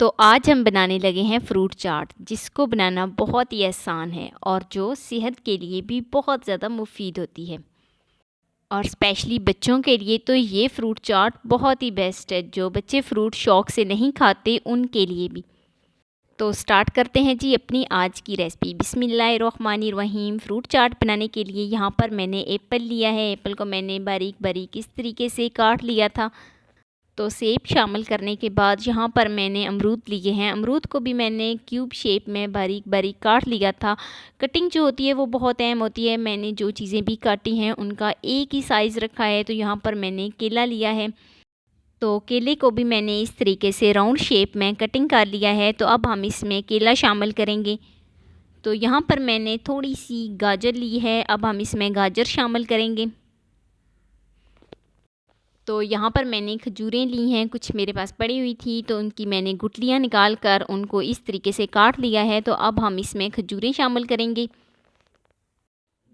तो आज हम बनाने लगे हैं फ्रूट चाट, जिसको बनाना बहुत ही आसान है और जो सेहत के लिए भी बहुत ज़्यादा मुफीद होती है। और स्पेशली बच्चों के लिए तो ये फ्रूट चाट बहुत ही बेस्ट है। जो बच्चे फ्रूट शौक से नहीं खाते उनके लिए भी। तो स्टार्ट करते हैं जी अपनी आज की रेसिपी। बिस्मिल्लाहिर्रहमानिर्रहीम। फ्रूट चाट बनाने के लिए यहाँ पर मैंने एप्पल लिया है। एप्पल को मैंने बारीक बारीक इस तरीके से काट लिया था। तो सेब शामिल करने के बाद यहाँ पर मैंने अमरूद लिए हैं। अमरूद को भी मैंने क्यूब शेप में बारीक बारीक काट लिया था। कटिंग जो होती है वो बहुत अहम होती है। मैंने जो चीज़ें भी काटी हैं उनका एक ही साइज़ रखा है। तो यहाँ पर मैंने केला लिया है। तो केले को भी मैंने इस तरीके से राउंड शेप में कटिंग कर लिया है। तो अब हम इसमें केला शामिल करेंगे। तो यहाँ पर मैंने थोड़ी सी गाजर ली है। अब हम इसमें गाजर शामिल करेंगे। तो यहाँ पर मैंने खजूरें ली हैं, कुछ मेरे पास पड़ी हुई थी, तो उनकी मैंने गुठलियाँ निकाल कर उनको इस तरीके से काट लिया है। तो अब हम इसमें खजूरें शामिल करेंगे।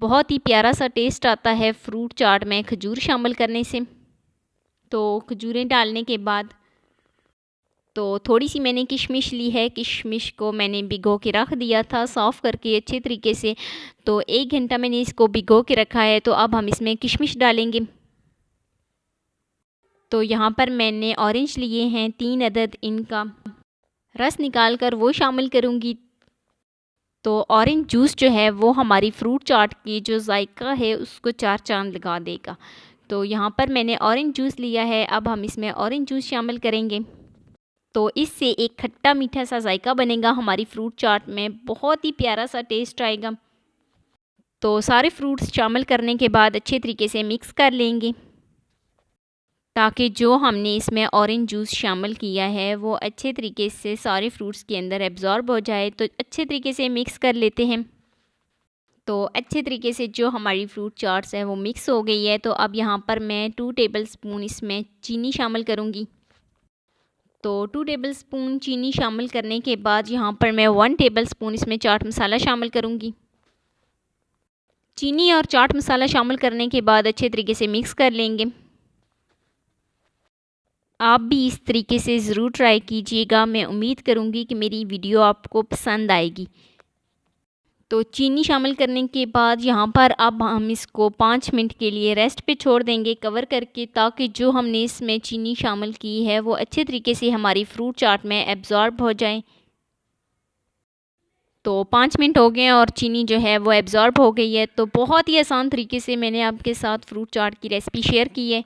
बहुत ही प्यारा सा टेस्ट आता है फ्रूट चाट में खजूर शामिल करने से। तो खजूरें डालने के बाद तो थोड़ी सी मैंने किशमिश ली है। किशमिश को मैंने भिगो के रख दिया था साफ़ करके अच्छे तरीके से। तो 1 घंटा मैंने इसको भिगो के रखा है। तो अब हम इसमें किशमिश डालेंगे। तो यहाँ पर मैंने ऑरेंज लिए हैं 3 अदद, इनका रस निकाल कर वो शामिल करूँगी। तो ऑरेंज जूस जो है वो हमारी फ्रूट चाट की जो जायका है उसको 4 चांद लगा देगा। तो यहाँ पर मैंने ऑरेंज जूस लिया है। अब हम इसमें ऑरेंज जूस शामिल करेंगे। तो इससे एक खट्टा मीठा सा जायका बनेगा हमारी फ्रूट चाट में, बहुत ही प्यारा सा टेस्ट आएगा। तो सारे फ्रूट्स शामिल करने के बाद अच्छे तरीके से मिक्स कर लेंगे, ताकि जो हमने इसमें ऑरेंज जूस शामिल किया है वो अच्छे तरीके से सारे फ्रूट्स के अंदर एब्ज़ॉर्ब हो जाए। तो अच्छे तरीके से मिक्स कर लेते हैं। तो अच्छे तरीके से जो हमारी फ्रूट चाट्स है वो मिक्स हो गई है। तो अब यहाँ पर मैं 2 टेबलस्पून इसमें चीनी शामिल करूँगी। तो 2 टेबलस्पून चीनी शामिल करने के बाद यहाँ पर मैं 1 टेबलस्पून इसमें चाट मसाला शामिल करूँगी। चीनी और चाट मसाला शामिल करने के बाद अच्छे तरीके से मिक्स कर लेंगे। आप भी इस तरीके से ज़रूर ट्राई कीजिएगा। मैं उम्मीद करूँगी कि मेरी वीडियो आपको पसंद आएगी। तो चीनी शामिल करने के बाद यहाँ पर अब हम इसको 5 मिनट के लिए रेस्ट पे छोड़ देंगे कवर करके, ताकि जो हमने इसमें चीनी शामिल की है वो अच्छे तरीके से हमारी फ्रूट चाट में एब्ज़ॉर्ब हो जाए। तो 5 मिनट हो गए और चीनी जो है वो एब्ज़ॉर्ब हो गई है। तो बहुत ही आसान तरीके से मैंने आपके साथ फ्रूट चाट की रेसिपी शेयर की है।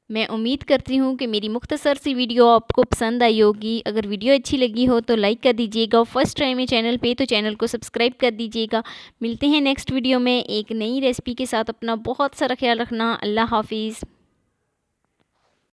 मैं उम्मीद करती हूँ कि मेरी मुख्तसर सी वीडियो आपको पसंद आई होगी। अगर वीडियो अच्छी लगी हो तो लाइक कर दीजिएगा। फर्स्ट टाइम है चैनल पे तो चैनल को सब्सक्राइब कर दीजिएगा। मिलते हैं नेक्स्ट वीडियो में एक नई रेसिपी के साथ। अपना बहुत सारा ख्याल रखना। अल्लाह हाफिज़।